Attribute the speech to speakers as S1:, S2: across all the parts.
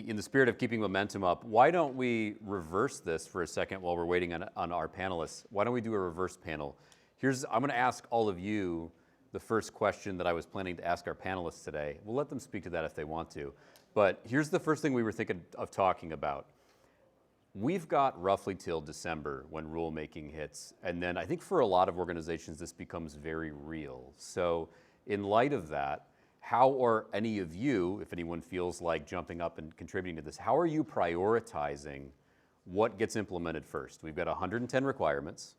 S1: In the spirit of keeping momentum up, why don't we reverse this for a second while we're waiting on our panelists? Why don't we do a reverse panel? I'm going to ask all of you the first question that I was planning to ask our panelists today. We'll let them speak to that if they want to. But here's the first thing we were thinking of talking about. We've got roughly till December when rulemaking hits, and then I think for a lot of organizations this becomes very real. So in light of that, how are any of you, if anyone feels like jumping up and contributing to this, how are you prioritizing what gets implemented first? We've got 110 requirements.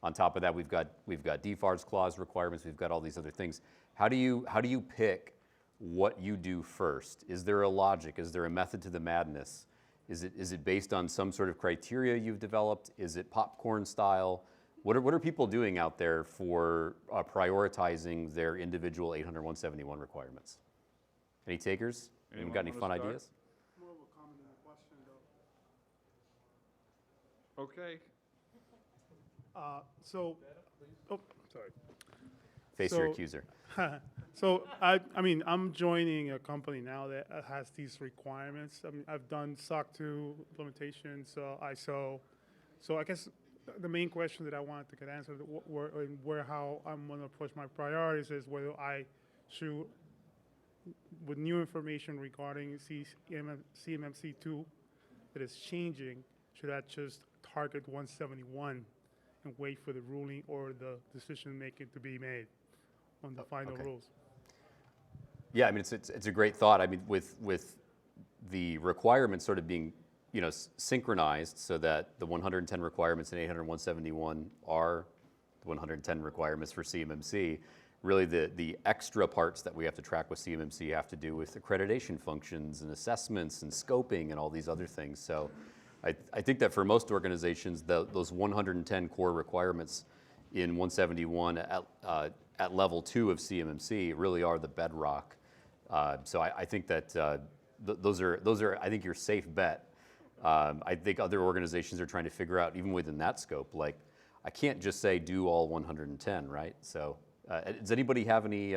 S1: On top of that, we've got DFARS clause requirements. We've got all these other things. How do you pick what you do first? Is there a logic? Is there a method to the madness? Is it based on some sort of criteria you've developed? Is it popcorn style? What are people doing out there for prioritizing their individual 800-171 requirements? Any takers? Anyone got any fun ideas?
S2: More of a comment than a question, though.
S3: Okay.
S2: Sorry.
S1: Face your accuser.
S2: So I'm joining a company now that has these requirements. I mean, I've done SOC 2 implementation, so ISO. So I guess the main question that I wanted to get answered, how I'm going to approach my priorities is whether I should, with new information regarding CMMC2 that is changing, should I just target 171 and wait for the ruling or the decision making to be made on the final rules?
S1: Yeah, I mean, it's a great thought. I mean, with the requirements sort of being synchronized so that the 110 requirements in 800-171 are the 110 requirements for CMMC. Really, the extra parts that we have to track with CMMC have to do with accreditation functions and assessments and scoping and all these other things. So I think that for most organizations, those 110 core requirements in 171 at level 2 of CMMC really are the bedrock. So I think that those are I think your safe bet. I think other organizations are trying to figure out, even within that scope, like I can't just say do all 110, right? So does anybody have any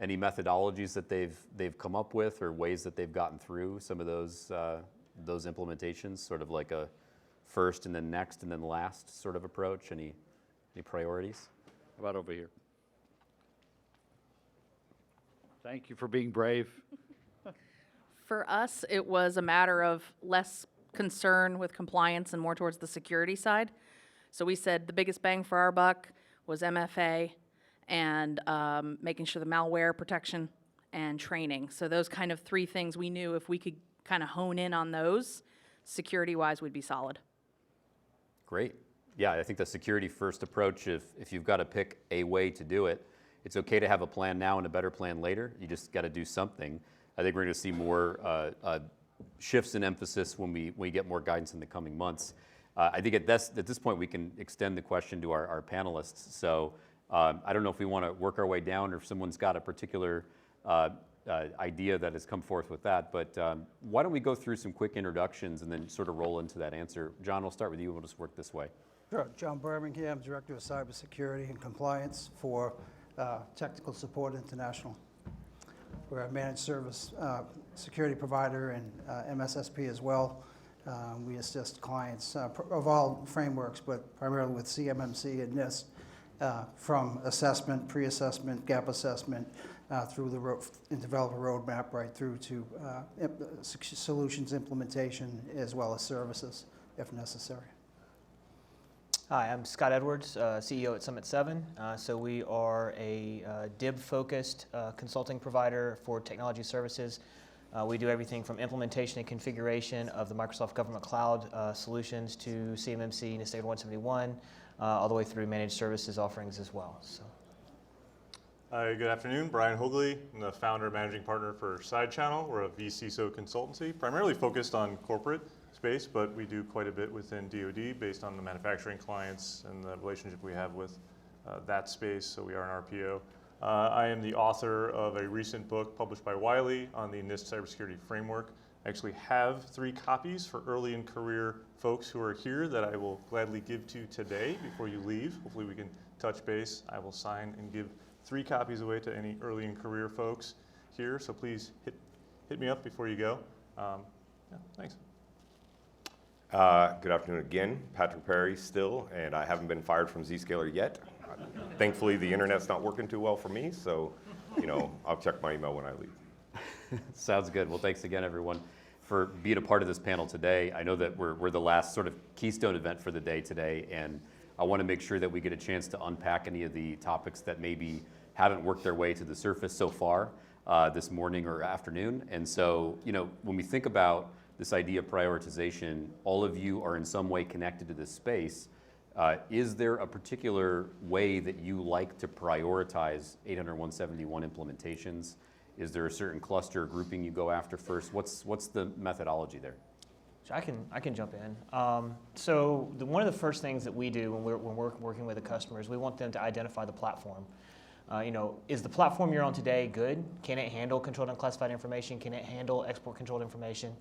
S1: methodologies that they've come up with or ways that they've gotten through some of those implementations, sort of like a first and then next and then last sort of approach? Any priorities?
S3: How about over here? Thank you for being brave.
S4: For us, it was a matter of less concern with compliance and more towards the security side. So we said the biggest bang for our buck was MFA and making sure the malware protection and training. So those kind of three things we knew if we could kind of hone in on those, security-wise, we'd be solid.
S1: Great. Yeah, I think the security first approach, if you've got to pick a way to do it, it's okay to have a plan now and a better plan later. You just got to do something. I think we're going to see more shifts in emphasis when we get more guidance in the coming months. I think at this point we can extend the question to our panelists. So I don't know if we want to work our way down or if someone's got a particular idea that has come forth with that. But why don't we go through some quick introductions and then sort of roll into that answer. John, we'll start with you. We'll just work this way.
S5: Sure. John Birmingham, Director of Cybersecurity and Compliance for Technical Support International. We're a managed service security provider and MSSP as well. We assist clients of all frameworks, but primarily with CMMC and NIST, from assessment, pre-assessment, gap assessment, and develop a roadmap right through to solutions implementation as well as services if necessary.
S6: Hi, I'm Scott Edwards, CEO at Summit 7. So we are a DIB-focused consulting provider for technology services. We do everything from implementation and configuration of the Microsoft Government Cloud solutions to CMMC, NIST 171, all the way through managed services offerings as well. So.
S7: Hi, good afternoon. Brian Hogley. I'm the founder and managing partner for SideChannel. We're a vCISO consultancy, primarily focused on corporate space, but we do quite a bit within DoD based on the manufacturing clients and the relationship we have with that space, so we are an RPO. I am the author of a recent book published by Wiley on the NIST cybersecurity framework. I actually have 3 copies for early in career folks who are here that I will gladly give to you today before you leave. Hopefully we can touch base. I will sign and give 3 copies away to any early in career folks here, so please hit me up before you go. Yeah, thanks.
S8: Good afternoon again. Patrick Perry still, and I haven't been fired from Zscaler yet. Thankfully, the internet's not working too well for me, so I'll check my email when I leave.
S1: Sounds good. Well, thanks again, everyone, for being a part of this panel today. I know that we're the last sort of keystone event for the day today, and I want to make sure that we get a chance to unpack any of the topics that maybe haven't worked their way to the surface so far this morning or afternoon. And so, when we think about this idea of prioritization, all of you are in some way connected to this space. Is there a particular way that you like to prioritize 800.171 implementations? Is there a certain cluster or grouping you go after first? What's the methodology there?
S6: So I can jump in. One of the first things that we do when we're working with a customer is we want them to identify the platform. Is the platform you're on today good? Can it handle controlled unclassified information? Can it handle export controlled information?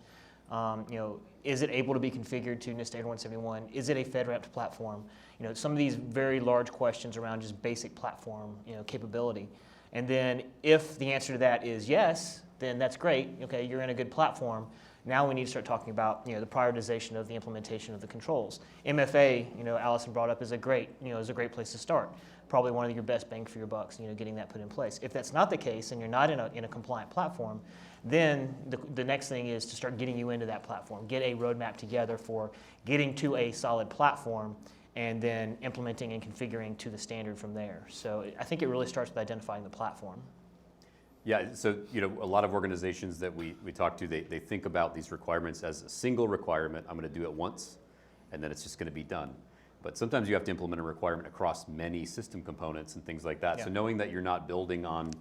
S6: Is it able to be configured to NIST 80171? Is it a FedRAMP platform? Some of these very large questions around just basic platform, capability. And then if the answer to that is yes, then that's great. Okay, you're in a good platform. Now we need to start talking about, the prioritization of the implementation of the controls. MFA, Allison brought up, is a great place to start. Probably one of your best bang for your bucks, getting that put in place. If that's not the case and you're not in a compliant platform, then the next thing is to start getting you into that platform. Get a roadmap together for getting to a solid platform and then implementing and configuring to the standard from there. So I think it really starts with identifying the platform.
S1: Yeah, so a lot of organizations that we talk to, they think about these requirements as a single requirement. I'm going to do it once, and then it's just going to be done. But sometimes you have to implement a requirement across many system components and things like that.
S6: Yeah.
S1: So knowing that you're not building on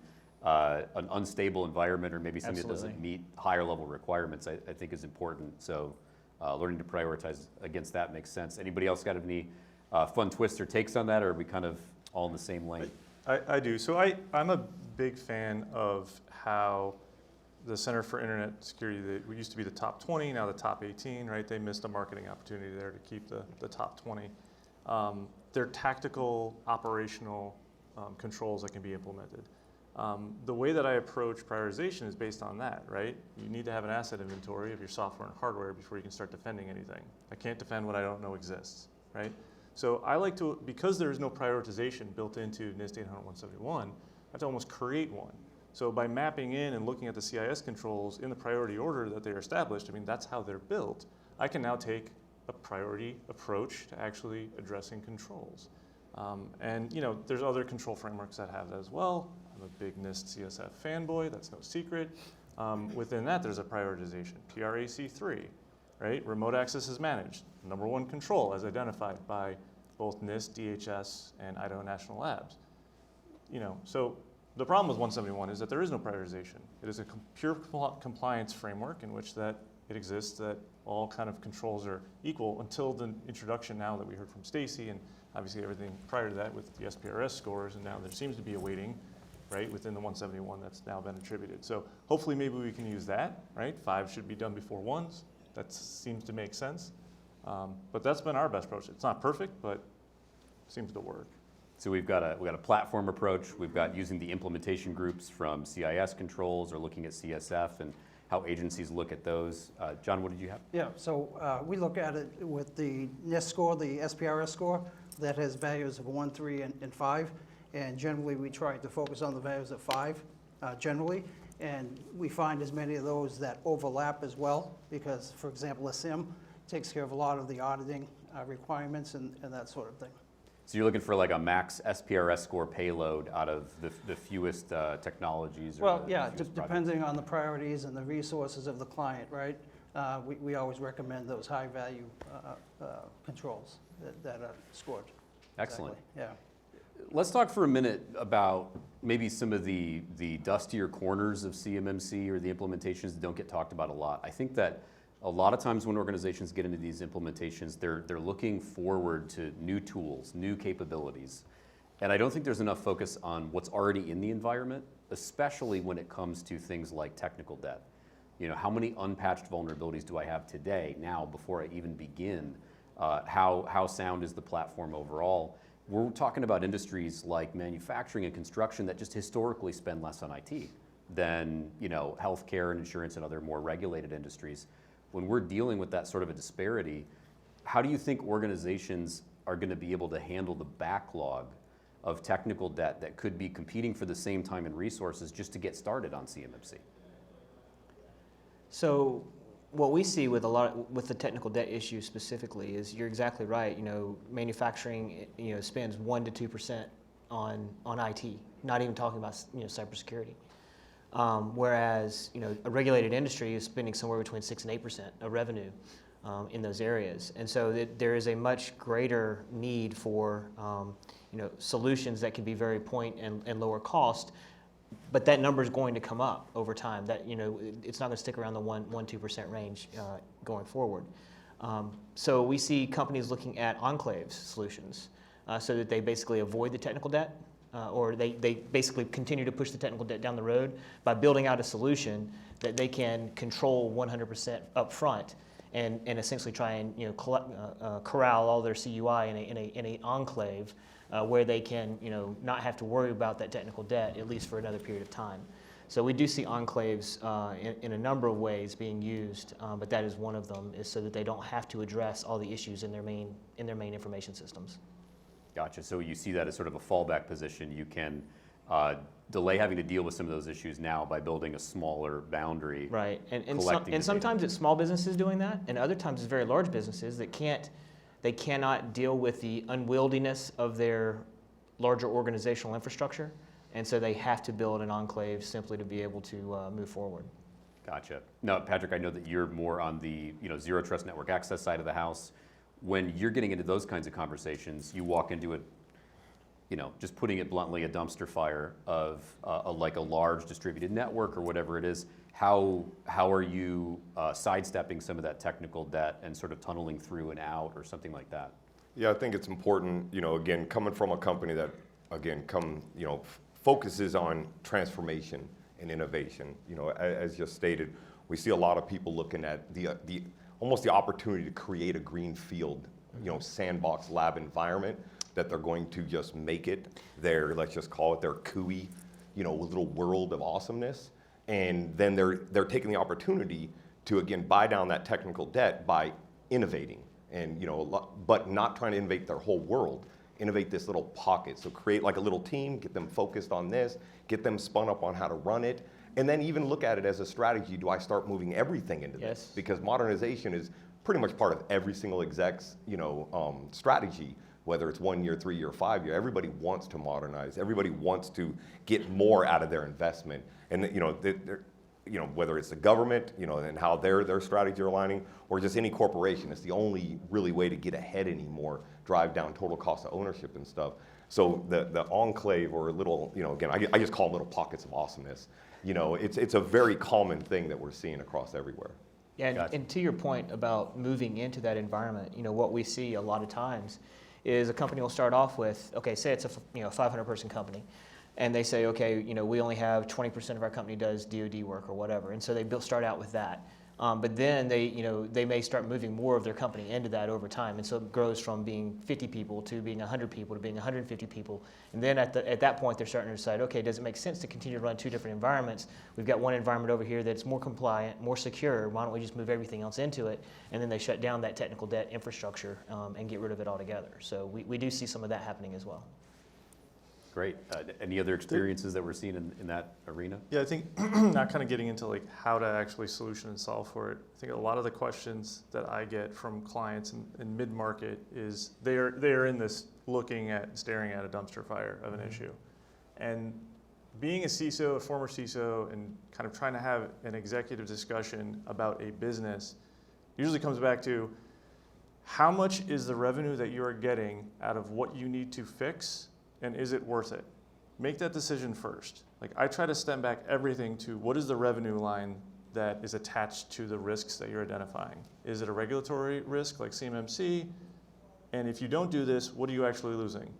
S1: an unstable environment or maybe something that doesn't
S6: Absolutely.
S1: meet higher level requirements, I think is important. So learning to prioritize against that makes sense. Anybody else got any fun twists or takes on that, or are we kind of all in the same lane?
S7: I do. So I'm a big fan of how the Center for Internet Security, we used to be the top 20, now the top 18, right? They missed a marketing opportunity there to keep the top 20. They're tactical, operational controls that can be implemented. The way that I approach prioritization is based on that, right? You need to have an asset inventory of your software and hardware before you can start defending anything. I can't defend what I don't know exists, right? So I like to, because there is no prioritization built into NIST 800.171, I have to almost create one. So by mapping in and looking at the CIS controls in the priority order that they're established, that's how they're built, I can now take a priority approach to actually addressing controls. There's other control frameworks that have that as well. I'm a big NIST CSF fanboy, that's no secret. Within that, there's a prioritization, PRAC3, right? Remote access is managed. Number one control as identified by both NIST, DHS, and Idaho National Labs. So the problem with 171 is that there is no prioritization. It is a pure compliance framework in which that it exists, that all kind of controls are equal until the introduction now that we heard from Stacy, and obviously everything prior to that with the SPRS scores, and now there seems to be a weighting, right, within the 171 that's now been attributed. So hopefully maybe we can use that, right? 5 should be done before 1s. That seems to make sense. But that's been our best approach. It's not perfect, but seems to work.
S1: So we've got a platform approach. We've got using the implementation groups from CIS controls or looking at CSF and how agencies look at those. John, what did you have?
S5: Yeah, so we look at it with the NIST score, the SPRS score, that has values of 1, 3, and 5. And generally, we try to focus on the values of 5, generally. And we find as many of those that overlap as well, because, for example, a SIM takes care of a lot of the auditing requirements and that sort of thing.
S1: So you're looking for like a max SPRS score payload out of the fewest technologies? Or
S5: Well,
S1: the
S5: yeah,
S1: fewest
S5: depending on the priorities and the resources of the client, right? We always recommend those high-value controls that are scored.
S1: Excellent.
S5: Exactly. Yeah.
S1: Let's talk for a minute about maybe some of the dustier corners of CMMC or the implementations that don't get talked about a lot. I think that a lot of times when organizations get into these implementations, they're looking forward to new tools, new capabilities. And I don't think there's enough focus on what's already in the environment, especially when it comes to things like technical debt. How many unpatched vulnerabilities do I have today, now, before I even begin? How sound is the platform overall? We're talking about industries like manufacturing and construction that just historically spend less on IT. than, you know, healthcare and insurance and other more regulated industries. When we're dealing with that sort of a disparity, how do you think organizations are going to be able to handle the backlog of technical debt that could be competing for the same time and resources just to get started on CMMC?
S6: So what we see with with the technical debt issue specifically is you're exactly right. You know, manufacturing, you know, spends 1 to 2% on IT, not even talking about, you know, cybersecurity. Whereas, you know, a regulated industry is spending somewhere between 6 and 8% of revenue in those areas. And so there is a much greater need for, you know, solutions that can be very point and lower cost. But that number is going to come up over time. That, you know, it's not going to stick around the 1-2% range going forward. So we see companies looking at enclaves solutions so that they basically avoid the technical debt, or they basically continue to push the technical debt down the road by building out a solution that they can control 100% up front and essentially try and, you know, corral all their CUI in a enclave where they can, you know, not have to worry about that technical debt at least for another period of time. So we do see enclaves in a number of ways being used, but that is one of them, is so that they don't have to address all the issues in their main information systems.
S1: Gotcha. So you see that as sort of a fallback position. You can delay having to deal with some of those issues now by building a smaller boundary.
S6: Right, and
S1: collecting the data.
S6: sometimes it's small businesses doing that, and other times it's very large businesses that cannot deal with the unwieldiness of their larger organizational infrastructure, and so they have to build an enclave simply to be able to move forward.
S1: Gotcha. Now, Patrick, I know that you're more on the, you know, zero trust network access side of the house. When you're getting into those kinds of conversations, you walk into it, you know, just putting it bluntly, a dumpster fire of like a large distributed network or whatever it is. How are you sidestepping some of that technical debt and sort of tunneling through and out or something like that?
S8: Yeah, I think it's important, you know, again, coming from a company that, again, focuses on transformation and innovation. You know, as just stated, we see a lot of people looking at the almost the opportunity to create a green field, you know, sandbox lab environment that they're going to just make it their, let's just call it their CUI, you know, little world of awesomeness. And then they're taking the opportunity to, again, buy down that technical debt by innovating, and, you know, but not trying to innovate their whole world. Innovate this little pocket. So create like a little team, get them focused on this, get them spun up on how to run it, and then even look at it as a strategy. Do I start moving everything into this? Because modernization is pretty much part of every single exec's, you know, strategy. Whether it's 1 year, 3 year, 5 year, everybody wants to modernize. Everybody wants to get more out of their investment. And, you know, whether it's the government, you know, and how their strategies are aligning, or just any corporation, it's the only really way to get ahead anymore, drive down total cost of ownership and stuff. So the enclave, or little, you know, again, I just call them little pockets of awesomeness. You know, it's a very common thing that we're seeing across everywhere.
S6: Yeah, and to your point about moving into that environment, you know, what we see a lot of times is a company will start off with, okay, say it's a 500-person company, and they say, okay, you know, we only have 20% of our company does DoD work or whatever, and so they start out with that. But then they may start moving more of their company into that over time, and so it grows from being 50 people to being 100 people to being 150 people, and then at that point they're starting to decide, okay, does it make sense to continue to run two different environments? We've got one environment over here that's more compliant, more secure. Why don't we just move everything else into it? And then they shut down that technical debt infrastructure and get rid of it altogether. So we do see some of that happening as well.
S1: Great. Any other experiences that we're seeing in that arena?
S7: Yeah, I think not kind of getting into like how to actually solution and solve for it. I think a lot of the questions that I get from clients in mid-market is they're in this staring at a dumpster fire of an issue. And being a CISO, a former CISO, and kind of trying to have an executive discussion about a business usually comes back to how much is the revenue that you are getting out of what you need to fix, and is it worth it? Make that decision first. Like, I try to stem back everything to what is the revenue line that is attached to the risks that you're identifying. Is it a regulatory risk like CMMC? And if you don't do this, what are you actually losing?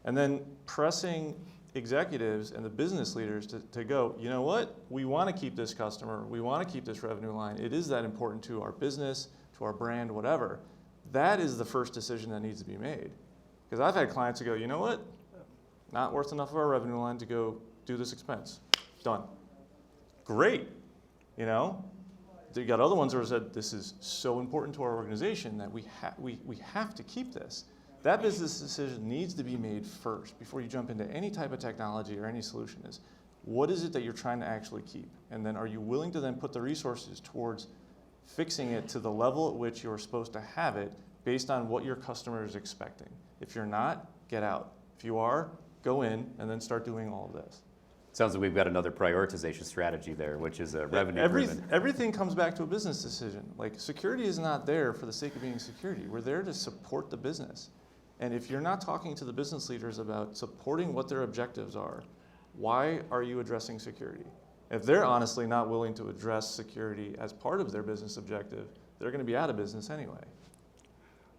S7: And then pressing executives and the business leaders to go, you know what? We want to keep this customer. We want to keep this revenue line. It is that important to our business, to our brand, whatever. That is the first decision that needs to be made. Because I've had clients who go, you know what? Not worth enough of our revenue line to go do this expense. Done. great, you know? You got other ones who said, this is so important to our organization that we have to keep this. That business decision needs to be made first before you jump into any type of technology or any solution is, what is it that you're trying to actually keep? And then are you willing to then put the resources towards fixing it to the level at which you're supposed to have it based on what your customer is expecting? If you're not, get out. If you are, go in and then start doing all of this.
S1: Sounds like we've got another prioritization strategy there, which is a revenue driven.
S7: Everything comes back to a business decision. Like, security is not there for the sake of being security. We're there to support the business. And if you're not talking to the business leaders about supporting what their objectives are, why are you addressing security? If they're honestly not willing to address security as part of their business objective, they're going to be out of business anyway.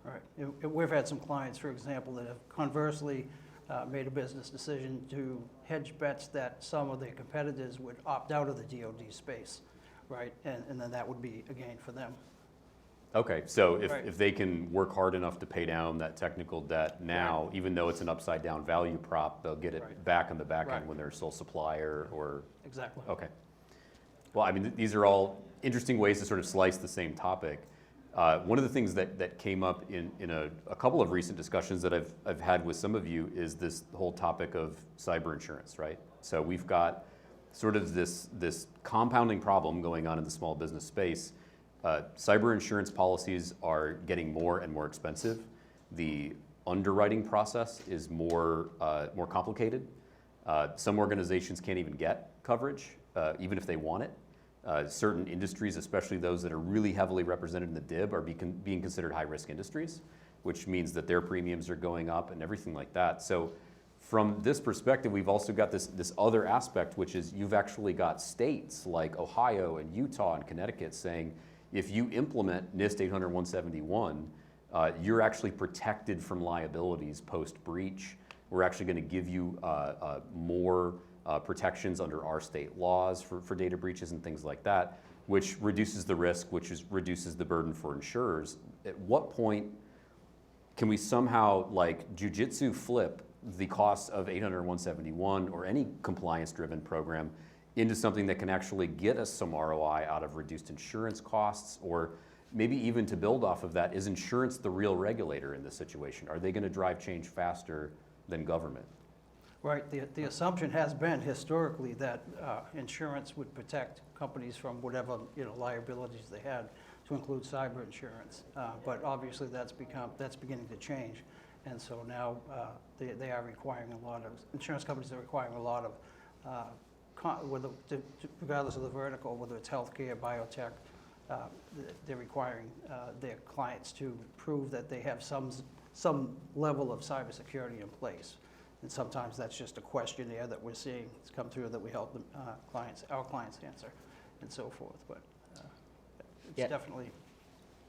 S5: Right. We've had some clients, for example, that have conversely made a business decision to hedge bets that some of their competitors would opt out of the DoD space, right? And then that would be a gain for them.
S1: Okay, so if,
S5: Right.
S1: if they can work hard enough to pay down that technical debt now, even though it's an upside down value prop, they'll get it
S5: Right.
S1: back on the back
S5: Right.
S1: end when they're a sole supplier or,
S5: Exactly.
S1: okay. Well, I mean, these are all interesting ways to sort of slice the same topic. One of the things that came up in a couple of recent discussions that I've had with some of you is this whole topic of cyber insurance, right? So we've got sort of this compounding problem going on in the small business space. Cyber insurance policies are getting more and more expensive. The underwriting process is more complicated. Some organizations can't even get coverage, even if they want it. Certain industries, especially those that are really heavily represented in the DIB, are being considered high-risk industries, which means that their premiums are going up and everything like that. So from this perspective, we've also got this other aspect, which is you've actually got states like Ohio and Utah and Connecticut saying, if you implement NIST 800-171, you're actually protected from liabilities post-breach. We're actually going to give you more protections under our state laws for data breaches and things like that, which reduces the risk, reduces the burden for insurers. At what point can we somehow like jujitsu flip the cost of 800-171 or any compliance-driven program into something that can actually get us some ROI out of reduced insurance costs? Or maybe even to build off of that, is insurance the real regulator in this situation? Are they going to drive change faster than government?
S5: Right. The assumption has been historically that insurance would protect companies from whatever liabilities they had, to include cyber insurance. But obviously that's beginning to change, and so now they are requiring a lot of insurance companies are requiring a lot of regardless of the vertical, whether it's healthcare, biotech, they're requiring their clients to prove that they have some level of cybersecurity in place. And sometimes that's just a questionnaire that we're seeing it's come through that we help them, our clients answer, and so forth. But it's
S6: Yeah.
S5: definitely.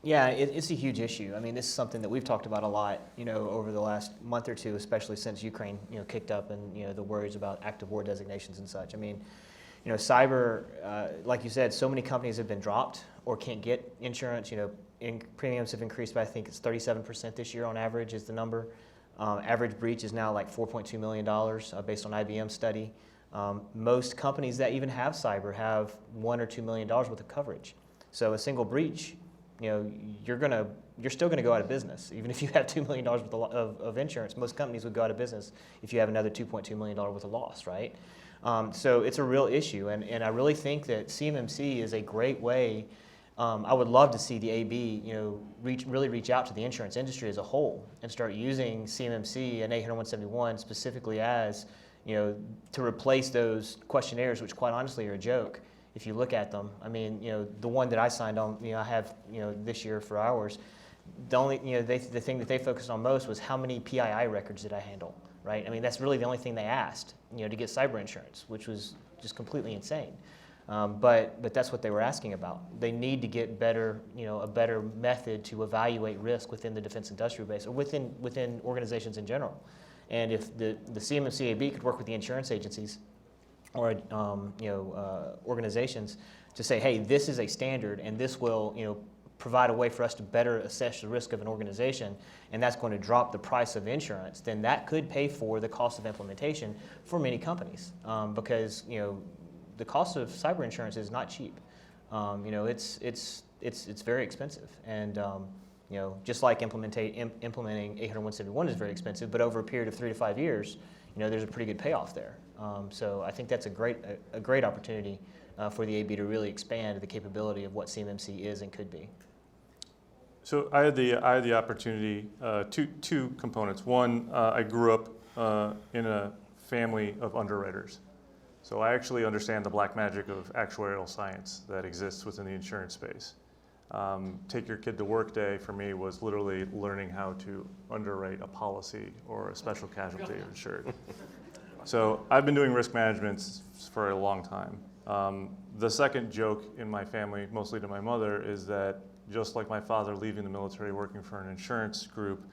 S6: Yeah, it's a huge issue. I mean, this is something that we've talked about a lot, over the last month or two, especially since Ukraine, kicked up and, the worries about active war designations and such. I mean, cyber, like you said, so many companies have been dropped or can't get insurance. Premiums have increased by, I think it's 37% this year on average is the number. Average breach is now like $4.2 million based on IBM study. Most companies that even have cyber have $1 or $2 million worth of coverage. So a single breach, you're still gonna go out of business. Even if you have $2 million worth of insurance, most companies would go out of business if you have another $2.2 million worth of loss, right? So it's a real issue, and I really think that CMMC is a great way. I would love to see the AB, really reach out to the insurance industry as a whole and start using CMMC and 800-171 specifically as, to replace those questionnaires, which quite honestly are a joke. If you look at them, I mean, the one that I signed on, I have, this year for ours, the only, the thing that they focused on most was how many PII records did I handle, right? I mean, that's really the only thing they asked, to get cyber insurance, which was just completely insane. But that's what they were asking about. They need to get better, a better method to evaluate risk within the defense industrial base or within organizations in general. And if the CMMC-AB could work with the insurance agencies or organizations to say, hey, this is a standard, and this will provide a way for us to better assess the risk of an organization, and that's going to drop the price of insurance, then that could pay for the cost of implementation for many companies, because the cost of cyber insurance is not cheap. You know, it's very expensive, and you know, just like implementing 80171 is very expensive, but over a period of 3 to 5 years, you know, there's a pretty good payoff there. So I think that's a great opportunity for the AB to really expand the capability of what CMMC is and could be.
S7: So I had the opportunity, two components. One, I grew up in a family of underwriters. So I actually understand the black magic of actuarial science that exists within the insurance space. Take your kid to work day for me was literally learning how to underwrite a policy or a special casualty insured. So I've been doing risk management for a long time. The second joke in my family, mostly to my mother, is that just like my father leaving the military, working for an insurance group,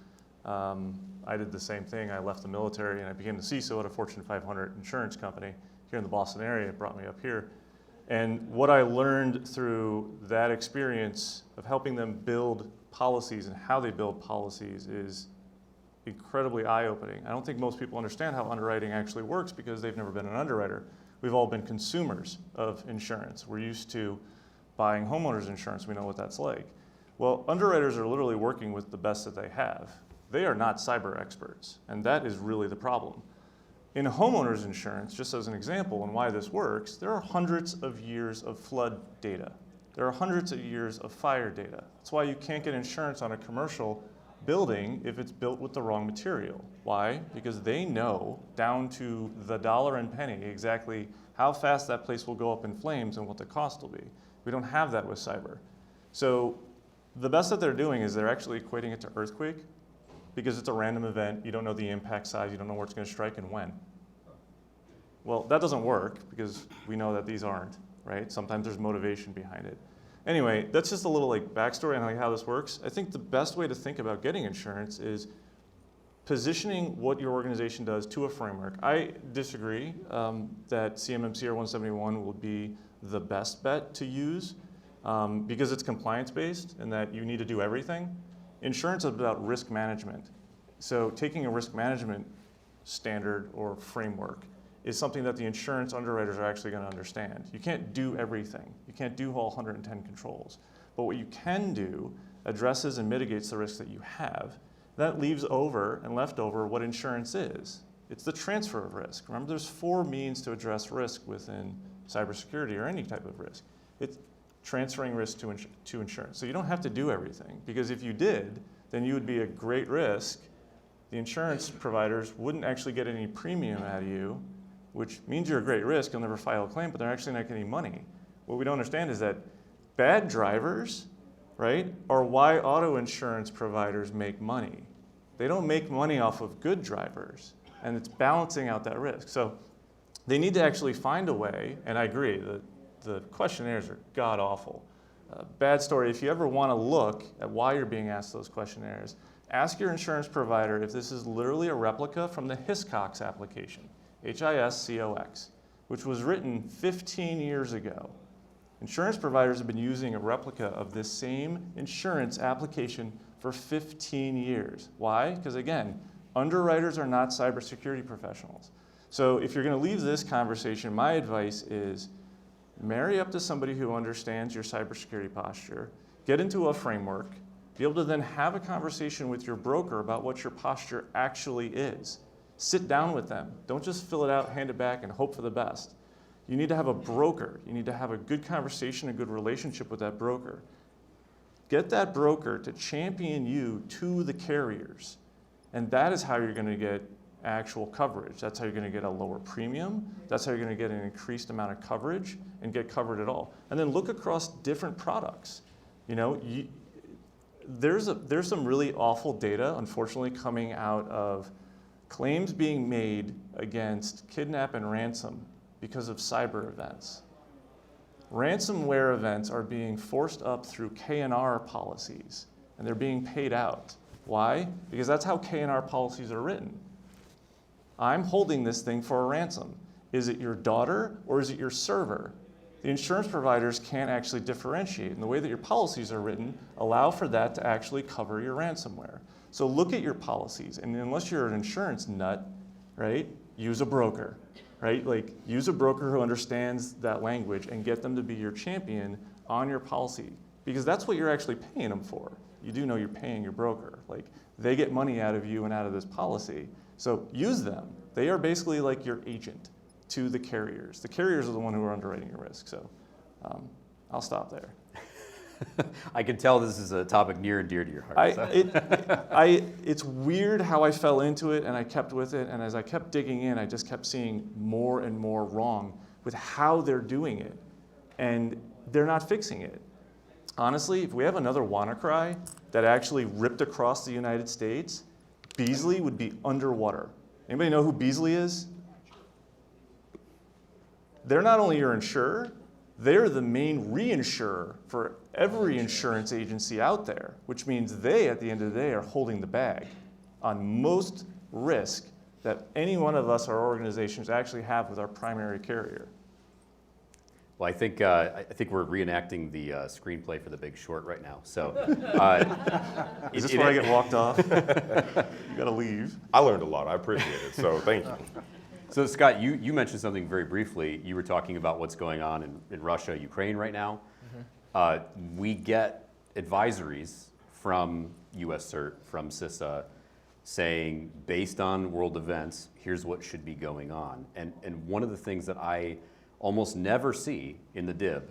S7: I did the same thing. I left the military and I became the CISO at a Fortune 500 insurance company here in the Boston area. It brought me up here. And what I learned through that experience of helping them build policies and how they build policies is incredibly eye-opening. I don't think most people understand how underwriting actually works because they've never been an underwriter. We've all been consumers of insurance. We're used to buying homeowners insurance. We know what that's like. Well, underwriters are literally working with the best that they have. They are not cyber experts, and that is really the problem. In homeowners insurance, just as an example and why this works, there are hundreds of years of flood data. There are hundreds of years of fire data. That's why you can't get insurance on a commercial building if it's built with the wrong material. Why? Because they know down to the dollar and penny exactly how fast that place will go up in flames and what the cost will be. We don't have that with cyber. So the best that they're doing is they're actually equating it to earthquake because it's a random event. You don't know the impact size. You don't know where it's going to strike and when. Well, that doesn't work because we know that these aren't, right? Sometimes there's motivation behind it. Anyway, that's just a little like backstory on how this works. I think the best way to think about getting insurance is positioning what your organization does to a framework. I disagree that CMMC or 171 will be the best bet to use because it's compliance-based and that you need to do everything. Insurance is about risk management. So taking a risk management standard or framework is something that the insurance underwriters are actually going to understand. You can't do everything. You can't do all 110 controls. But what you can do addresses and mitigates the risk that you have. That leaves over and left over what insurance is. It's the transfer of risk. Remember, there's 4 means to address risk within cybersecurity or any type of risk. It's transferring risk to insurance. So you don't have to do everything, because if you did, then you would be a great risk. The insurance providers wouldn't actually get any premium out of you, which means you're a great risk. You'll never file a claim, but they're actually not getting money. What we don't understand is that bad drivers, right, are why auto insurance providers make money. They don't make money off of good drivers, and it's balancing out that risk. So they need to actually find a way, and I agree, the questionnaires are god-awful. Bad story, if you ever want to look at why you're being asked those questionnaires, ask your insurance provider if this is literally a replica from the Hiscox application, HISCOX, which was written 15 years ago. Insurance providers have been using a replica of this same insurance application for 15 years. Why? Because again, underwriters are not cybersecurity professionals. So if you're going to leave this conversation, my advice is marry up to somebody who understands your cybersecurity posture, get into a framework, be able to then have a conversation with your broker about what your posture actually is. Sit down with them. Don't just fill it out, hand it back, and hope for the best. You need to have a broker. You need to have a good conversation, a good relationship with that broker. Get that broker to champion you to the carriers. And that is how you're going to get actual coverage. That's how you're going to get a lower premium. That's how you're going to get an increased amount of coverage and get covered at all. And then look across different products. You know, there's some really awful data, unfortunately, coming out of claims being made against kidnap and ransom because of cyber events. Ransomware events are being forced up through K&R policies, and they're being paid out. Why? Because that's how K&R policies are written. I'm holding this thing for a ransom. Is it your daughter or is it your server? The insurance providers can't actually differentiate, and the way that your policies are written allow for that to actually cover your ransomware. So look at your policies, and unless you're an insurance nut, right, use a broker,
S9: right? Like, use a broker who understands that language and get them to be your champion on your policy, because that's what you're actually paying them for. You do know you're paying your broker. Like, they get money out of you and out of this policy. So use them. They are basically like your agent to the carriers. The carriers are the one who are underwriting your risk. So I'll stop there.
S1: I can tell this is a topic near and dear to your heart.
S9: It's weird how I fell into it and I kept with it. And as I kept digging in, I just kept seeing more and more wrong with how they're doing it. And they're not fixing it. Honestly, if we have another WannaCry that actually ripped across the United States, Beasley would be underwater. Anybody know who Beasley is? They're not only your insurer, they're the main reinsurer for every insurance agency out there, which means they, at the end of the day, are holding the bag on most risk that any one of us, our organizations, actually have with our primary carrier.
S1: Well, I think we're reenacting the screenplay for The Big Short right now. So,
S9: is this where I get walked off? You got to leave.
S8: I learned a lot. I appreciate it. So thank you.
S1: So Scott, you mentioned something very briefly. You were talking about what's going on in Russia, Ukraine right now. We get advisories from US CERT, from CISA, saying, based on world events, here's what should be going on. And one of the things that I almost never see in the DIB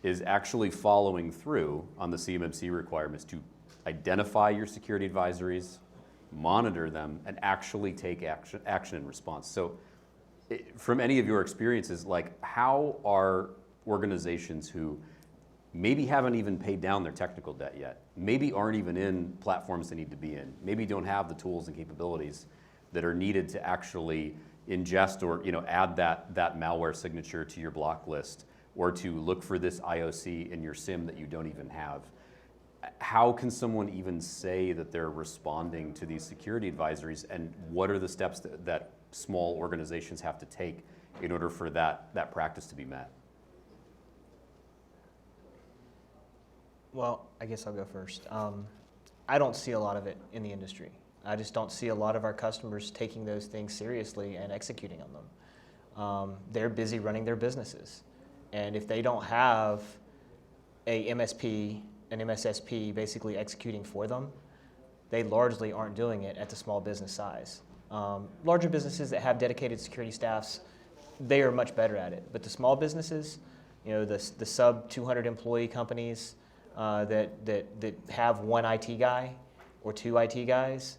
S1: is actually following through on the CMMC requirements to identify your security advisories, monitor them, and actually take action in response. So from any of your experiences, like, how are organizations who maybe haven't even paid down their technical debt yet, maybe aren't even in platforms they need to be in, maybe don't have the tools and capabilities that are needed to actually ingest or add that malware signature to your block list, or to look for this IOC in your SIM that you don't even have? How can someone even say that they're responding to these security advisories, and what are the steps that small organizations have to take in order for that practice to be met?
S6: Well, I guess I'll go first. I don't see a lot of it in the industry. I just don't see a lot of our customers taking those things seriously and executing on them. They're busy running their businesses. And if they don't have a MSP, an MSSP basically executing for them, they largely aren't doing it at the small business size. Larger businesses that have dedicated security staffs, they are much better at it. But the small businesses, the sub 200 employee companies that have one IT guy or two IT guys,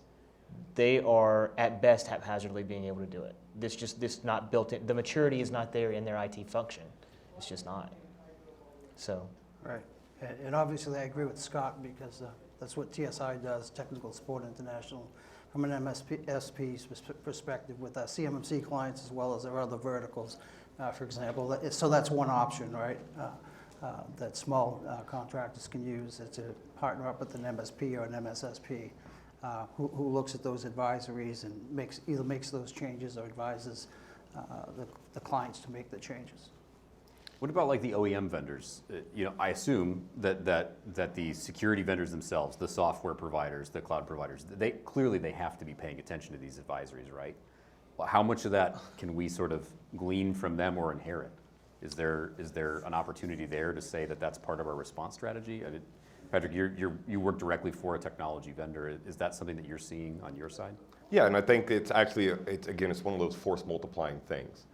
S6: they are at best haphazardly being able to do it. This not built in. The maturity is not there in their IT function. It's just not. So.
S5: Right. And obviously I agree with Scott, because that's what TSI does, Technical Support International, from an MSP's perspective with CMMC clients as well as their other verticals, for example. So that's one option, right? That small contractors can use to partner up with an MSP or an MSSP who looks at those advisories and either makes those changes or advises the clients to make the changes.
S1: What about like the OEM vendors? I assume that the security vendors themselves, the software providers, the cloud providers, they have to be paying attention to these advisories, right? Well, how much of that can we sort of glean from them or inherit? Is there an opportunity there to say that that's part of our response strategy? Patrick, you work directly for a technology vendor. Is that something that you're seeing on your side?
S8: Yeah, and I think it's actually, it's one of those force multiplying things.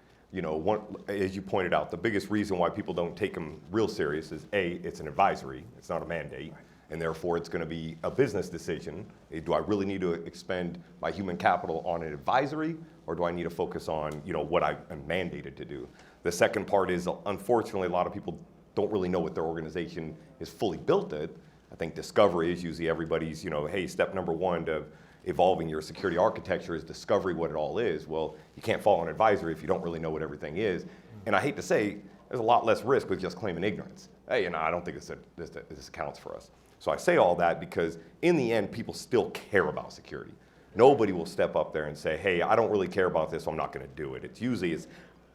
S8: As you pointed out, the biggest reason why people don't take them real serious is A, it's an advisory, it's not a mandate, and therefore it's going to be a business decision. Do I really need to expend my human capital on an advisory, or do I need to focus on what I'm mandated to do? The second part is, unfortunately, a lot of people don't really know what their organization is fully built at. I think discovery is usually everybody's, hey, step number one to evolving your security architecture is discovery what it all is. Well, you can't fall on advisory if you don't really know what everything is. And I hate to say, there's a lot less risk with just claiming ignorance. Hey, I don't think this accounts for us. So I say all that because in the end, people still care about security. Nobody will step up there and say, hey, I don't really care about this, so I'm not going to do it. It's usually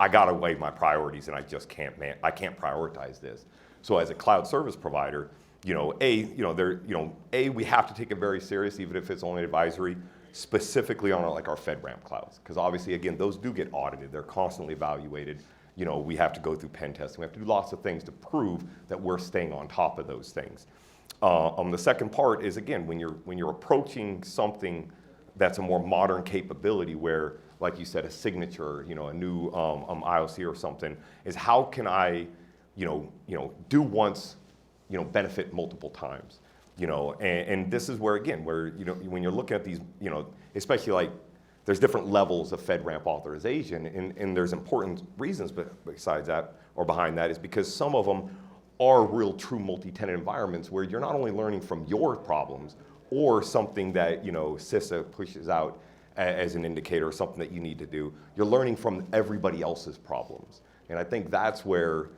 S8: I got to weigh my priorities and I just can't prioritize this. So as a cloud service provider, we have to take it very serious, even if it's only advisory. specifically on like our FedRAMP clouds, because obviously, again, those do get audited. They're constantly evaluated. We have to go through pen testing. We have to do lots of things to prove that we're staying on top of those things. The second part is, again, when you're approaching something that's a more modern capability where, like you said, a signature, a new IOC or something, is how can I, do once, benefit multiple times, and this is where, again, when you're looking at these, especially like there's different levels of FedRAMP authorization, and there's important reasons besides that or behind that is because some of them are real true multi-tenant environments where you're not only learning from your problems or something that CISA pushes out as an indicator or something that you need to do, you're learning from everybody else's problems. And I think that's where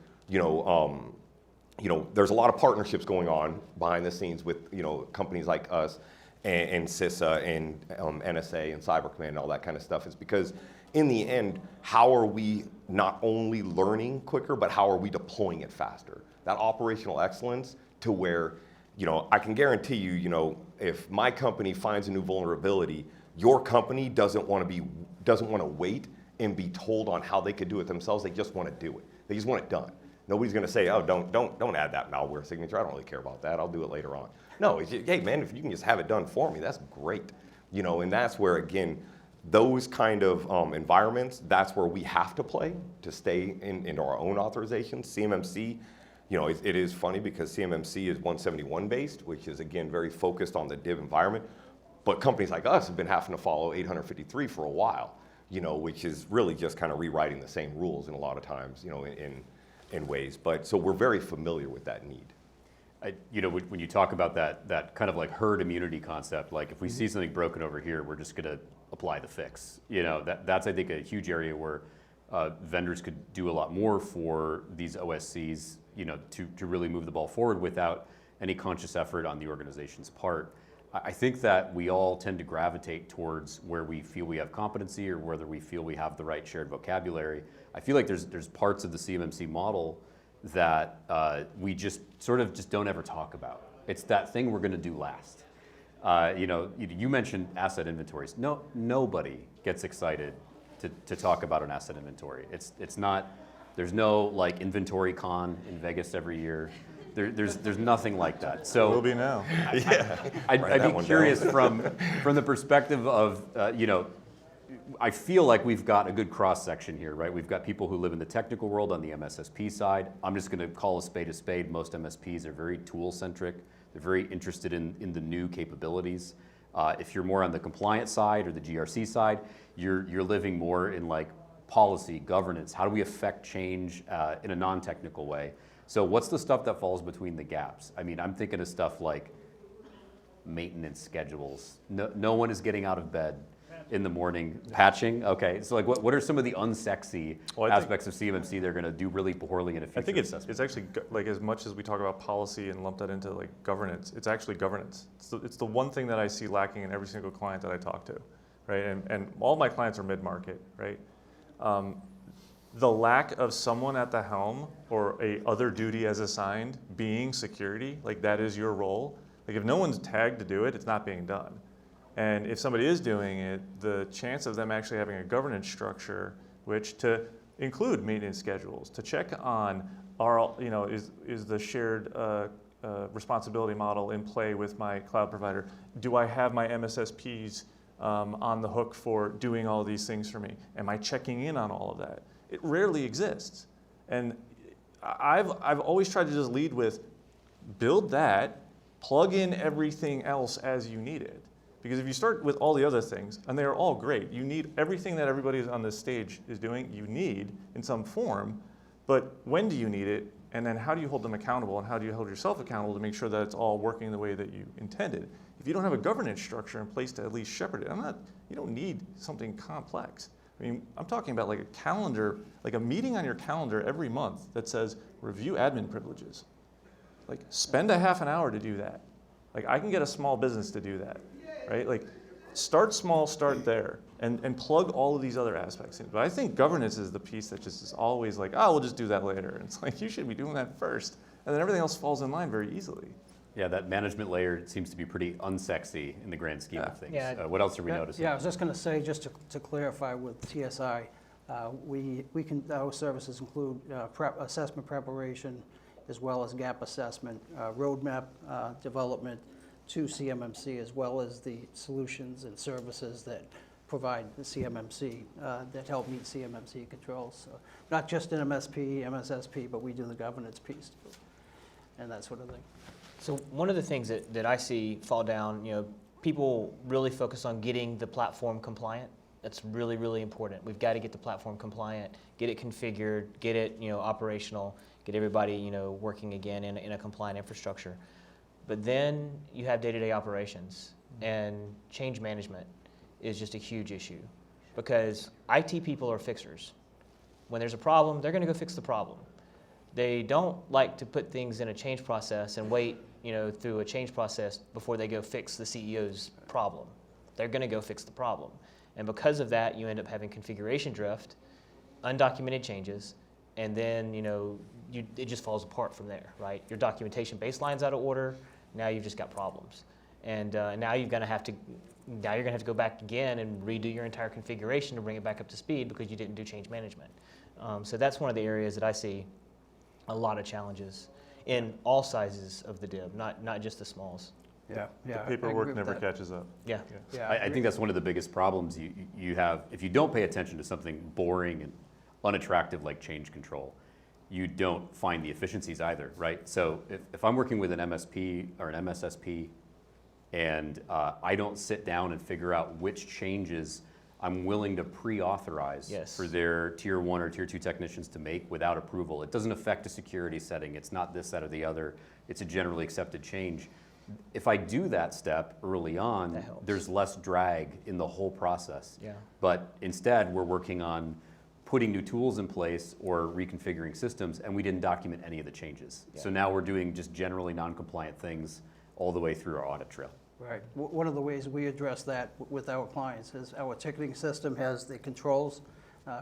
S8: there's a lot of partnerships going on behind the scenes with companies like us and CISA and NSA and Cyber Command and all that kind of stuff, is because in the end, how are we not only learning quicker, but how are we deploying it faster? That operational excellence to where, I can guarantee you, if my company finds a new vulnerability, your company doesn't want to wait and be told on how they could do it themselves. They just want to do it. They just want it done. Nobody's going to say, oh, don't add that malware signature. I don't really care about that. I'll do it later on. No, it's just, hey, man, if you can just have it done for me, that's great. And that's where, again, those kind of environments, that's where we have to play to stay into our own authorizations. CMMC, it is funny because CMMC is 171 based, which is, again, very focused on the DIB environment. But companies like us have been having to follow 853 for a while, which is really just kind of rewriting the same rules in a lot of times, in ways. But so we're very familiar with that need.
S1: When you talk about that kind of like herd immunity concept, like if we see something broken over here, we're just going to apply the fix. That's, I think, a huge area where vendors could do a lot more for these OSCs, to really move the ball forward without any conscious effort on the organization's part. I think that we all tend to gravitate towards where we feel we have competency or whether we feel we have the right shared vocabulary. I feel like there's parts of the CMMC model that we just don't ever talk about. It's that thing we're going to do last. You mentioned asset inventories. Nobody gets excited to talk about an asset inventory. It's not. There's no like inventory con in Vegas every year. There's nothing like that. So
S7: Will be now.
S1: I'd be curious from the perspective of I feel like we've got a good cross section here, right? We've got people who live in the technical world on the MSSP side. I'm just going to call a spade a spade. Most MSPs are very tool centric. They're very interested in the new capabilities. If you're more on the compliance side or the GRC side, you're living more in like policy, governance. How do we affect change in a non-technical way? So what's the stuff that falls between the gaps? I mean, I'm thinking of stuff like maintenance schedules. No one is getting out of bed in the morning. Patching? Okay, so like what are some of the unsexy aspects of CMMC they're gonna do really poorly in a future
S9: I think
S1: assessment?
S9: it's actually, like, as much as we talk about policy and lump that into like governance, it's actually governance. It's the one thing that I see lacking in every single client that I talk to, right? And all my clients are mid-market, right? The lack of someone at the helm or a other duty as assigned being security, like that is your role. Like if no one's tagged to do it, it's not being done. And if somebody is doing it, the chance of them actually having a governance structure, which to include maintenance schedules, to check on is the shared responsibility model in play with my cloud provider? Do I have my MSSPs on the hook for doing all these things for me? Am I checking in on all of that? It rarely exists. And I've always tried to just lead with build that, plug in everything else as you need it. Because if you start with all the other things, and they're all great, you need everything that everybody on this stage is doing, you need in some form, but when do you need it? And then how do you hold them accountable, and how do you hold yourself accountable to make sure that it's all working the way that you intended? If you don't have a governance structure in place to at least shepherd it, you don't need something complex. I mean, I'm talking about like a calendar, like a meeting on your calendar every month that says review admin privileges. Like spend a half an hour to do that. Like I can get a small business to do that, right? Like start small, start there, and plug all of these other aspects in. But I think governance is the piece that just is always like, oh, we'll just do that later. And it's like, you should be doing that first. And then everything else falls in line very easily.
S1: Yeah, that management layer seems to be pretty unsexy in the grand scheme of things.
S6: Yeah.
S1: What else are we noticing?
S5: Yeah, I was just going to say, just to clarify with TSI, our services include assessment preparation as well as gap assessment, roadmap development to CMMC, as well as the solutions and services that provide the CMMC, that help meet CMMC controls. So not just in MSP, MSSP, but we do the governance piece too, and that sort of thing.
S6: So one of the things that I see fall down, people really focus on getting the platform compliant. That's really, really important. We've got to get the platform compliant, get it configured, get it, operational, get everybody, working again in a compliant infrastructure. But then you have day-to-day operations, and change management is just a huge issue, because IT people are fixers. When there's a problem, they're going to go fix the problem. They don't like to put things in a change process and wait, through a change process before they go fix the CEO's problem. They're going to go fix the problem. And because of that, you end up having configuration drift, undocumented changes, and then, it just falls apart from there, right? Your documentation baseline's out of order. Now you've just got problems. And now you're going to have to go back again and redo your entire configuration to bring it back up to speed because you didn't do change management. So that's one of the areas that I see a lot of challenges in all sizes of the DIB, not just the smalls.
S5: Yeah,
S7: The
S5: I agree
S7: paperwork
S5: with
S7: never
S5: that.
S7: catches up.
S6: Yeah.
S5: Yeah,
S1: I think that's one of the biggest problems you have. If you don't pay attention to something boring and unattractive like change control, you don't find the efficiencies either, right? So if I'm working with an MSP or an MSSP and I don't sit down and figure out which changes I'm willing to pre-authorize
S6: Yes.
S1: for their tier 1 or tier 2 technicians to make without approval. It doesn't affect a security setting. It's not this, that, or the other. It's a generally accepted change. If I do that step early on,
S6: That helps.
S1: there's less drag in the whole process.
S6: Yeah.
S1: But instead, we're working on putting new tools in place or reconfiguring systems, and we didn't document any of the changes.
S6: Yeah.
S1: So now we're doing just generally non-compliant things all the way through our audit trail.
S5: Right. One of the ways we address that with our clients is our ticketing system has the controls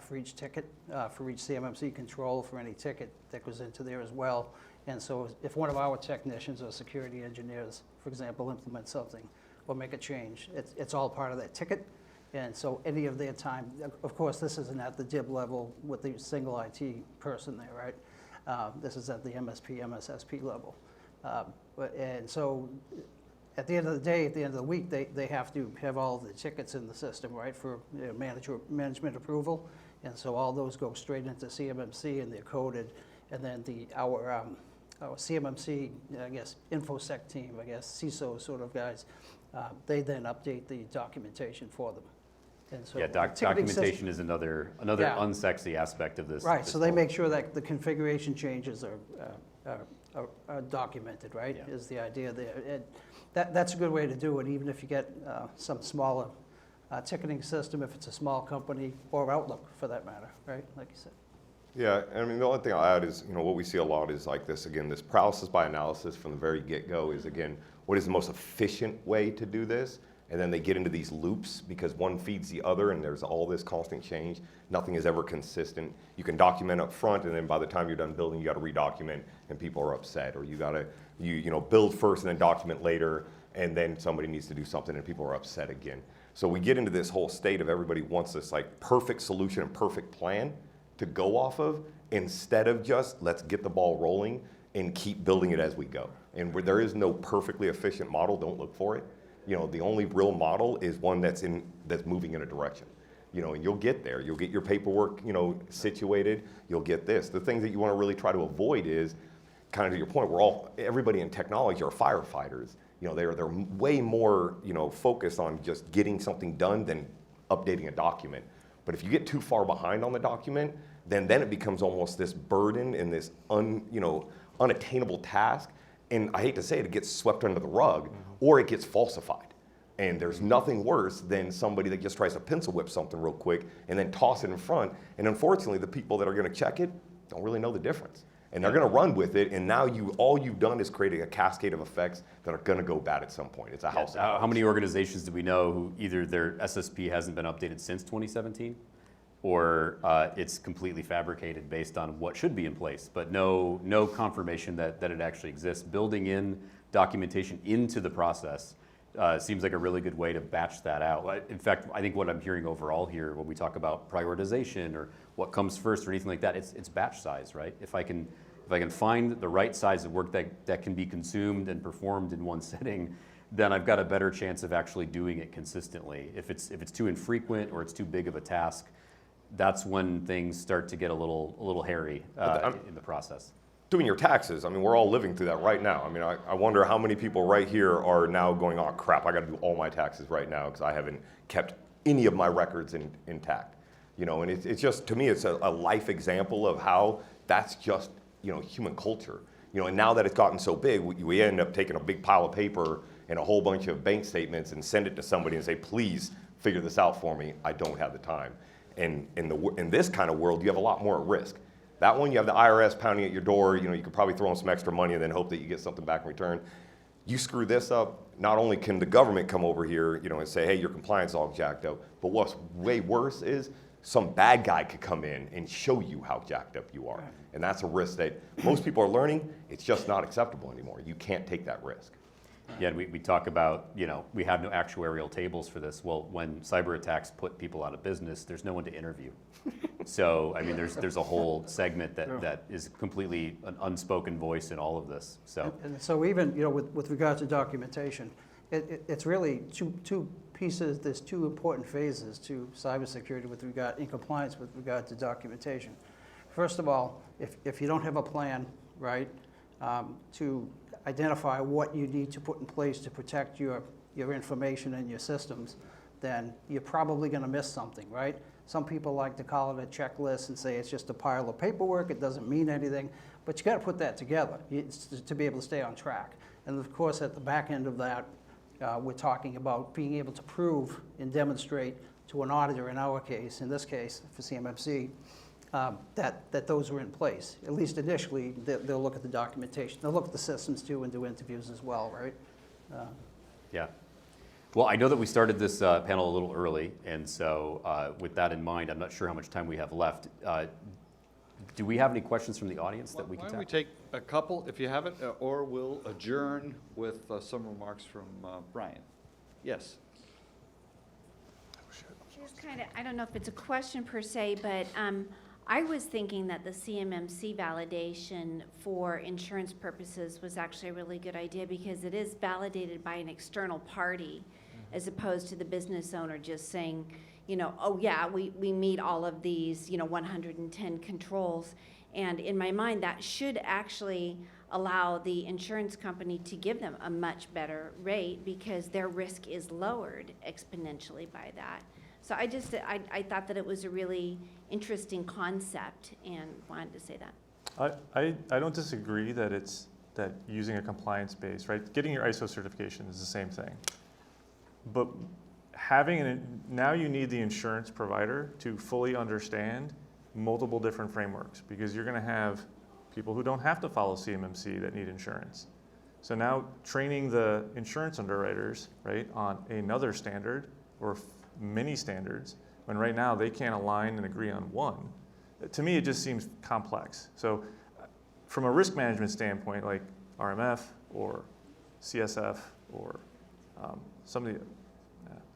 S5: for each ticket, for each CMMC control, for any ticket that goes into there as well. And so if one of our technicians or security engineers, for example, implement something or make a change, it's all part of that ticket. And so any of their time, of course, this isn't at the DIB level with the single IT person there, right? This is at the MSP, MSSP level. And so at the end of the day, at the end of the week, they have to have all the tickets in the system, right, for management approval. And so all those go straight into CMMC and they're coded. And then our CMMC, I guess, InfoSec team, I guess, CISO sort of guys, they then update the documentation for them. And so
S1: Yeah,
S5: the ticketing
S1: documentation is another
S5: Yeah.
S1: unsexy aspect of this.
S5: Right,
S1: this
S5: so they
S1: whole-
S5: make sure that the configuration changes are documented, right,
S1: Yeah.
S5: is the idea there. And that's a good way to do it, even if you get some smaller ticketing system, if it's a small company, or Outlook for that matter, right, like you said.
S8: Yeah, I mean, the only thing I'll add is, what we see a lot is like this, again, this paralysis by analysis from the very get-go is, again, what is the most efficient way to do this? And then they get into these loops because one feeds the other and there's all this constant change. Nothing is ever consistent. You can document up front and then by the time you're done building, you got to redocument and people are upset. Or you got to, build first and then document later and then somebody needs to do something and people are upset again. So we get into this whole state of everybody wants this like perfect solution and perfect plan to go off of instead of just let's get the ball rolling and keep building it as we go. And where there is no perfectly efficient model, don't look for it. The only real model is one that's moving in a direction. And you'll get there. You'll get your paperwork, situated. You'll get this. The things that you want to really try to avoid is, kind of to your point, everybody in technology are firefighters. They're way more, focused on just getting something done than updating a document. But if you get too far behind on the document, then it becomes almost this burden and this unattainable task. And I hate to say it, it gets swept under the rug or it gets falsified. And there's nothing worse than somebody that just tries to pencil whip something real quick and then toss it in front. And unfortunately, the people that are going to check it don't really know the difference. And they're going to run with it. And now all you've done is creating a cascade of effects that are going to go bad at some point. It's a house.
S1: How many organizations do we know who either their SSP hasn't been updated since 2017 or it's completely fabricated based on what should be in place, but no confirmation that it actually exists. Building in documentation into the process seems like a really good way to batch that out. In fact, I think what I'm hearing overall here when we talk about prioritization or what comes first or anything like that, it's batch size, right? If I can find the right size of work that can be consumed and performed in one setting, then I've got a better chance of actually doing it consistently. If it's too infrequent or it's too big of a task, that's when things start to get a little hairy in the process.
S8: Doing your taxes, I mean, we're all living through that right now. I mean, I wonder how many people right here are now going, oh crap, I got to do all my taxes right now because I haven't kept any of my records intact. You know, and it's just, to me, it's a life example of how that's just, you know, human culture. You know, and now that it's gotten so big, we end up taking a big pile of paper and a whole bunch of bank statements and send it to somebody and say, please figure this out for me. I don't have the time. And in this kind of world, you have a lot more at risk. That one, you have the IRS pounding at your door. You know, you could probably throw in some extra money and then hope that you get something back in return. You screw this up, not only can the government come over here, you know, and say, hey, your compliance is all jacked up, but what's way worse is some bad guy could come in and show you how jacked up you are. And that's a risk that most people are learning. It's just not acceptable anymore. You can't take that risk.
S1: Yeah, and we talk about, you know, we have no actuarial tables for this. Well, when cyber attacks put people out of business, there's no one to interview. So, I mean, there's a whole segment that is completely an unspoken voice in all of this. So,
S5: And so even, you know, with regard to documentation, it's really two pieces, there's two important phases to cybersecurity with regard, in compliance with regard to documentation. First of all, if you don't have a plan, right, to identify what you need to put in place to protect your information and your systems, then you're probably going to miss something, right? Some people like to call it a checklist and say it's just a pile of paperwork, it doesn't mean anything, but you got to put that together to be able to stay on track. And of course, at the back end of that, we're talking about being able to prove and demonstrate to an auditor, in our case, in this case for CMMC, that those are in place. At least initially, they'll look at the documentation. They'll look at the systems too and do interviews as well, right?
S1: yeah. Well, I know that we started this panel a little early, and so with that in mind, I'm not sure how much time we have left. Do we have any questions from the audience that we can
S3: Why don't we
S1: tackle?
S3: take a couple, if you haven't, or we'll adjourn with some remarks from Brian. Yes.
S10: Just kind of, I don't know if it's a question per se, but I was thinking that the CMMC validation for insurance purposes was actually a really good idea because it is validated by an external party as opposed to the business owner just saying, you know, oh yeah, we meet all of these, you know, 110 controls. And in my mind, that should actually allow the insurance company to give them a much better rate because their risk is lowered exponentially by that. So I thought that it was a really interesting concept and wanted to say that.
S9: I don't disagree that that using a compliance base, right? Getting your ISO certification is the same thing. But now you need the insurance provider to fully understand multiple different frameworks because you're going to have people who don't have to follow CMMC that need insurance. So now training the insurance underwriters, right, on another standard or many standards, when right now they can't align and agree on one, to me it just seems complex. So from a risk management standpoint, like RMF or CSF or some of the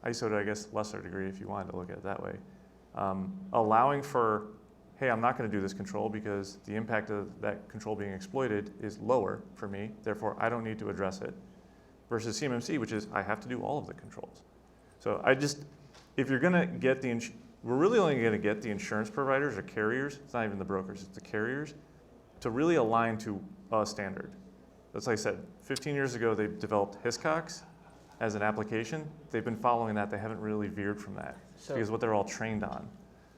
S9: ISO to, I guess, lesser degree if you wanted to look at it that way, allowing for, hey, I'm not going to do this control because the impact of that control being exploited is lower for me, therefore I don't need to address it, versus CMMC, which is I have to do all of the controls. So if you're going to get we're really only going to get the insurance providers or carriers, it's not even the brokers, it's the carriers, to really align to a standard. That's like I said, 15 years ago they developed Hiscox as an application. They've been following that, they haven't really veered from that because what they're all trained on.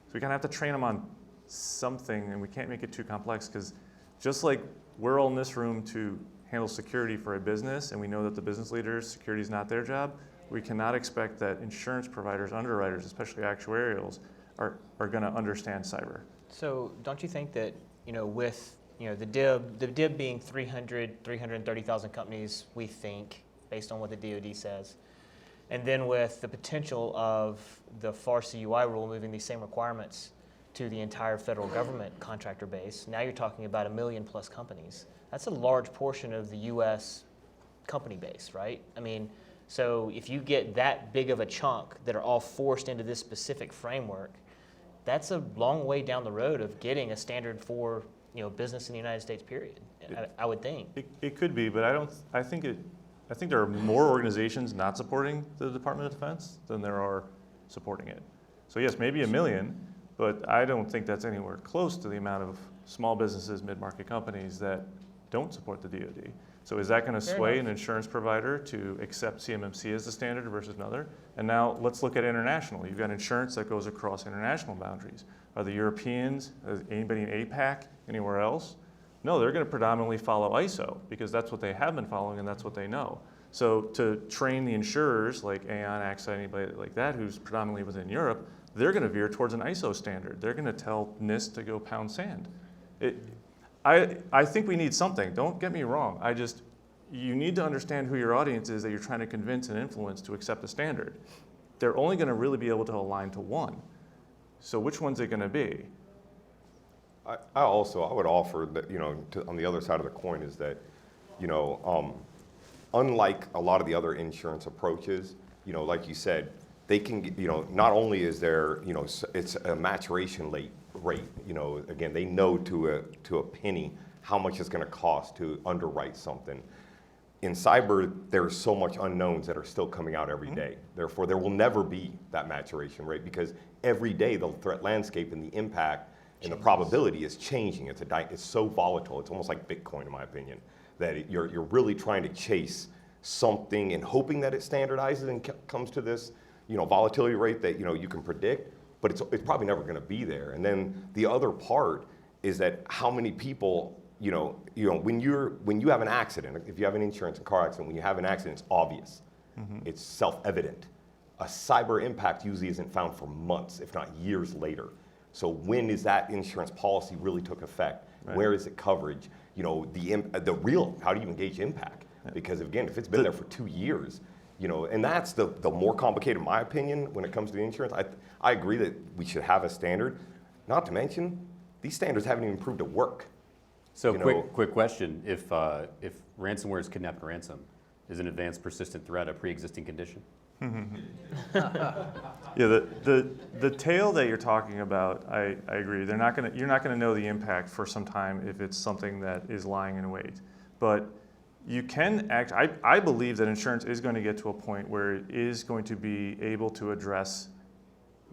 S9: So we kind of have to train them on something and we can't make it too complex because just like we're all in this room to handle security for a business and we know that the business leaders, security is not their job, we cannot expect that insurance providers, underwriters, especially actuarials, are going to understand cyber.
S6: So don't you think that, you know, with, you know, the DIB being 330,000 companies, we think, based on what the DoD says, and then with the potential of the FAR CUI rule moving these same requirements to the entire federal government contractor base, now you're talking about 1 million plus companies. That's a large portion of the U.S. company base, right? I mean, so if you get that big of a chunk that are all forced into this specific framework, that's a long way down the road of getting a standard for, you know, business in the United States, period. I would think.
S7: It could be, but I think there are more organizations not supporting the Department of Defense than there are supporting it. So yes, maybe 1 million, but I don't think that's anywhere close to the amount of small businesses, mid-market companies that don't support the DoD. So is that going to sway an insurance provider to accept CMMC as the standard versus another? And now let's look at international. You've got insurance that goes across international boundaries. Are the Europeans, anybody in APAC, anywhere else? No, they're going to predominantly follow ISO because that's what they have been following and that's what they know. So to train the insurers like Aon, AXA, anybody like that who's predominantly within Europe, they're going to veer towards an ISO standard. They're going to tell NIST to go pound sand. I think we need something. Don't get me wrong. You need to understand who your audience is that you're trying to convince and influence to accept a standard. They're only going to really be able to align to one. So which one's it going to be?
S8: I would offer that, you know, on the other side of the coin is that, you know, unlike a lot of the other insurance approaches, you know, like you said, they can, you know, not only is there, you know, it's a maturation rate, you know, again, they know to a penny how much it's going to cost to underwrite something. In cyber, there's so much unknowns that are still coming out every day. Therefore, there will never be that maturation rate because every day the threat landscape and the impact and the probability is changing. It's so volatile. It's almost like Bitcoin, in my opinion, that you're really trying to chase something and hoping that it standardizes and comes to this, you know, volatility rate that, you know, you can predict, but it's probably never going to be there. And then the other part is that how many people, you know, when you have an accident, if you have an insurance and car accident, when you have an accident, it's obvious. It's self-evident. A cyber impact usually isn't found for months, if not years later. So when is that insurance policy really took effect? Right. Where is it coverage? You know, the real, how do you engage impact? Because again, if it's been there for 2 years, you know, and that's the more complicated, in my opinion, when it comes to the insurance. I agree that we should have a standard. Not to mention, these standards haven't even proved to work.
S1: So quick question: if ransomware is kidnapped ransom, is an advanced persistent threat a pre-existing condition?
S7: Yeah, the tail that you're talking about, I agree. You're not gonna know the impact for some time if it's something that is lying in wait. But you can act. I believe that insurance is going to get to a point where it is going to be able to address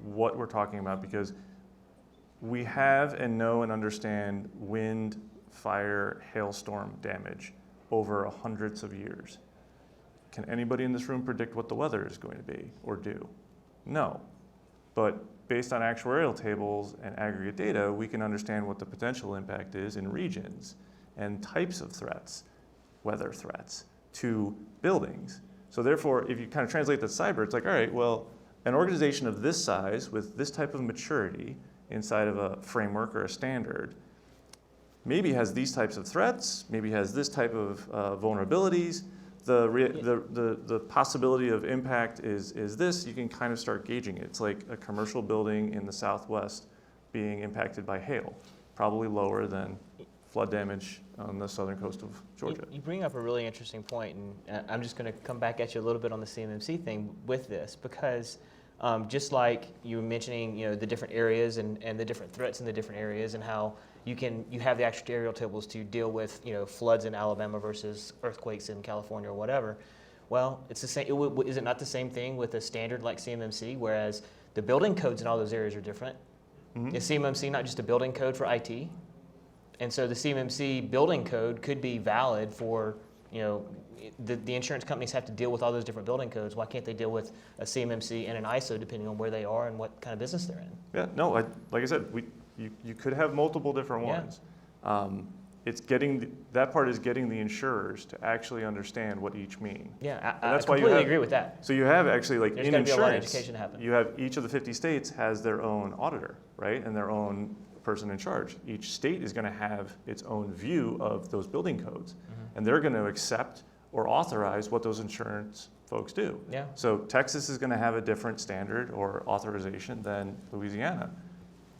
S7: what we're talking about because we have and know and understand wind, fire, hailstorm damage over hundreds of years. Can anybody in this room predict what the weather is going to be or do? No. But based on actuarial tables and aggregate data, we can understand what the potential impact is in regions and types of threats, weather threats, to buildings. So therefore, if you kind of translate that cyber, it's like, all right, well, an organization of this size with this type of maturity inside of a framework or a standard maybe has these types of threats, maybe has this type of vulnerabilities. The possibility of impact is this. You can kind of start gauging it. It's like a commercial building in the Southwest being impacted by hail, probably lower than flood damage on the southern coast of Georgia.
S6: You bring up a really interesting point, and I'm just going to come back at you a little bit on the CMMC thing with this, because just like you were mentioning, you know, the different areas and the different threats in the different areas, and how you have the actuarial tables to deal with, you know, floods in Alabama versus earthquakes in California or whatever. Well, it's the same. Is it not the same thing with a standard like CMMC, whereas the building codes in all those areas are different? Is CMMC not just a building code for IT? And so the CMMC building code could be valid for, you know, the insurance companies have to deal with all those different building codes. Why can't they deal with a CMMC and an ISO depending on where they are and what kind of business they're in?
S7: Yeah, no, like I said, you could have multiple different ones. It's that part is getting the insurers to actually understand what each mean.
S6: Yeah, I completely agree with that.
S7: So you have actually, like,
S6: There's
S7: in
S6: gotta be a lot of
S7: insurance,
S6: education to happen.
S7: you have each of the 50 states has their own auditor, right, and their own person in charge. Each state is going to have its own view of those building codes, and they're going to accept or authorize what those insurance folks do.
S6: Yeah.
S7: So Texas is going to have a different standard or authorization than Louisiana.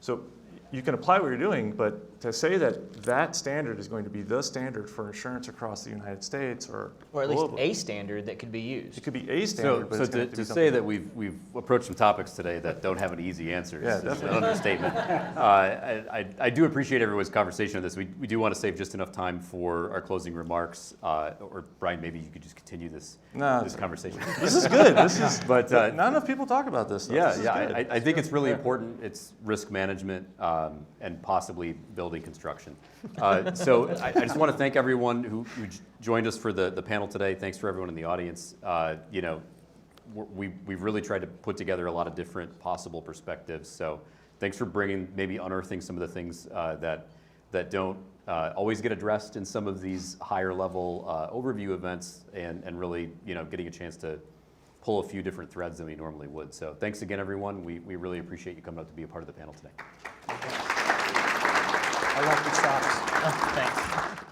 S7: So you can apply what you're doing, but
S9: to say that that standard is going to be the standard for insurance across the United States or
S6: Or at least
S9: globally.
S6: a standard that could be used.
S9: It could be a
S1: So,
S9: standard, but
S1: so
S9: it's going
S1: to
S9: be
S1: say
S9: something
S1: that
S9: else.
S1: we've approached some topics today that don't have an easy answer
S9: Yeah,
S1: is an
S9: definitely.
S1: understatement. I do appreciate everyone's conversation on this. We do want to save just enough time for our closing remarks. Or Brian, maybe you could just continue this
S9: No,
S1: this conversation.
S9: This is good. This is,
S1: But,
S9: not enough people talk about this stuff.
S1: Yeah,
S9: This is
S1: yeah,
S9: good.
S1: I think it's really important. It's risk management and possibly building construction. So I just want to thank everyone who joined us for the panel today. Thanks for everyone in the audience. You know, we've really tried to put together a lot of different possible perspectives. So thanks for maybe unearthing some of the things that don't always get addressed in some of these higher level overview events, and really, you know, getting a chance to pull a few different threads than we normally would. So thanks again, everyone. We really appreciate you coming out to be a part of the panel today.
S5: I like the stocks.
S6: Thanks.